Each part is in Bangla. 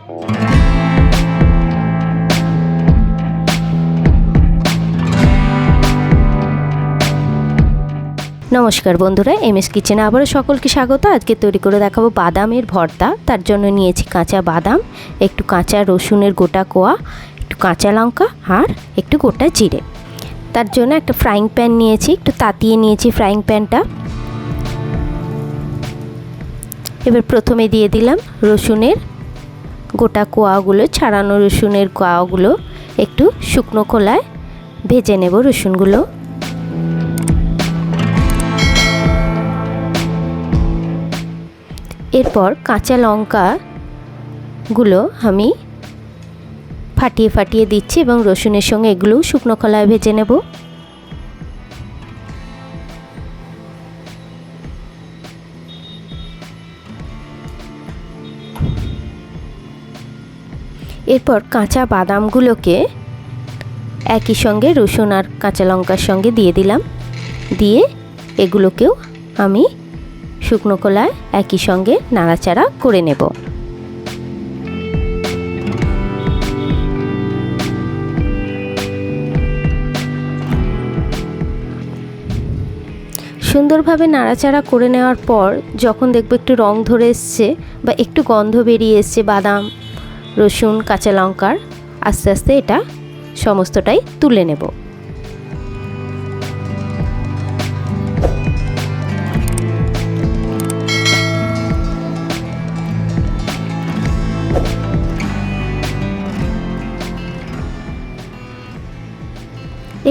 নমস্কার বন্ধুরা, এমএস কিচেনে আবারও সকলকে স্বাগত। আজকে তৈরি করে দেখাবো বাদামের ভর্তা। তার জন্য নিয়েছি কাঁচা বাদাম, একটু কাঁচা রসুনের গোটা কোয়া, একটু কাঁচা লঙ্কা আর একটু গোটা জিরে। তার জন্য একটা ফ্রাইং প্যান নিয়েছি, একটু তাতিয়ে নিয়েছি ফ্রাইং প্যানটা। এবার প্রথমে দিয়ে দিলাম রসুনের গোটা কোয়াগুলো, ছাড়ানো রসুনের কোয়াগুলো একটু শুকনো খোলায় ভেজে নেব রসুনগুলো। এরপর কাঁচা লঙ্কাগুলো আমি ফাটিয়ে ফাটিয়ে দিচ্ছি এবং রসুনের সঙ্গে এগুলোও শুকনো খোলায় ভেজে নেব। এরপর কাঁচা বাদামগুলোকে একই সঙ্গে রসুন আর কাঁচা লঙ্কার সঙ্গে দিয়ে দিলাম। দিয়ে এগুলোকেও আমি শুকনো খোলায় একই সঙ্গে নাড়াচাড়া করে নেব। সুন্দরভাবে নাড়াচাড়া করে নেওয়ার পর যখন দেখব একটু রং ধরে এসছে বা একটু গন্ধ বেরিয়ে এসছে বাদাম, রসুন, কাঁচা লঙ্কার, আস্তে আস্তে এটা সমস্তটাই তুলে নেব।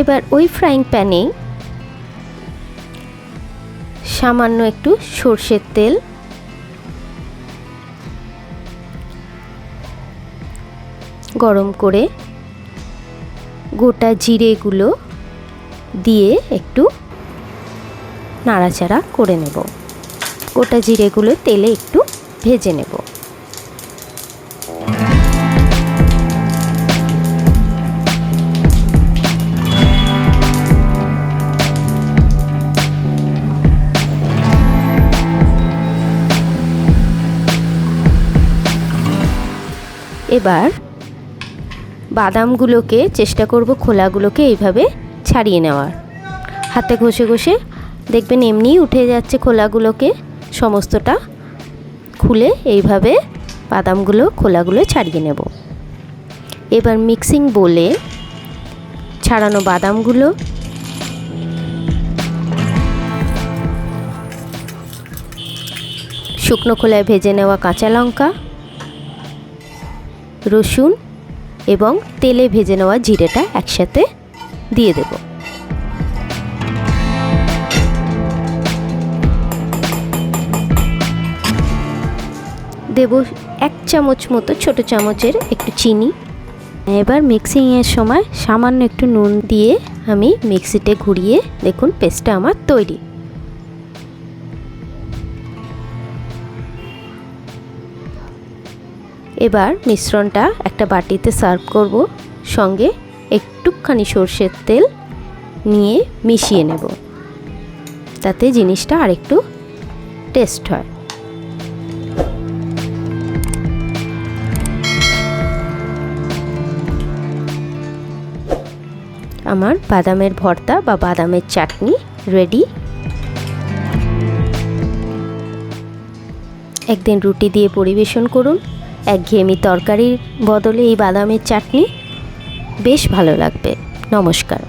এবার ওই ফ্রাইং প্যানে সামান্য একটু সর্ষের তেল, গরম করে গোটা জিরেগুলো দিয়ে একটু নাড়াচাড়া করে নেব। গোটা জিরেগুলো তেলে একটু ভেজে নেব। এবার বাদামগুলোকে চেষ্টা করব খোলাগুলোকে এইভাবে ছাড়িয়ে নেওয়ার। হাতে ঘষে ঘষে দেখবেন এমনিই উঠে যাচ্ছে খোলাগুলোকে। সমস্তটা খুলে এইভাবে বাদামগুলো খোলাগুলো ছাড়িয়ে নেব। এবার মিক্সিং বোলে ছাড়ানো বাদামগুলো, শুকনো খোলায় ভেজে নেওয়া কাঁচা লঙ্কা, রসুন এবং তেলে ভেজে নেওয়া জিরেটা একসাথে দিয়ে দেব। দেব 1 চামচ মতো ছোট চামচের একটু চিনি। এবার মিক্সিংয়ের সময় সামান্য একটু নুন দিয়ে আমি মিক্সিতে ঘুরিয়ে দেখুন পেস্টটা আমার তৈরি। এবার মিশ্রণটা একটা বাটিতে সার্ভ করব। সঙ্গে একটুখানি সর্ষের তেল নিয়ে মিশিয়ে নেব, তাতে জিনিসটা আরেকটু টেস্ট হয়। আমার বাদামের ভর্তা বা বাদামের চাটনি রেডি। একদিন রুটি দিয়ে পরিবেশন করুন। একঘেয়েমি তরকারির বদলে এই বাদামের চাটনি বেশ ভালো লাগবে। নমস্কার।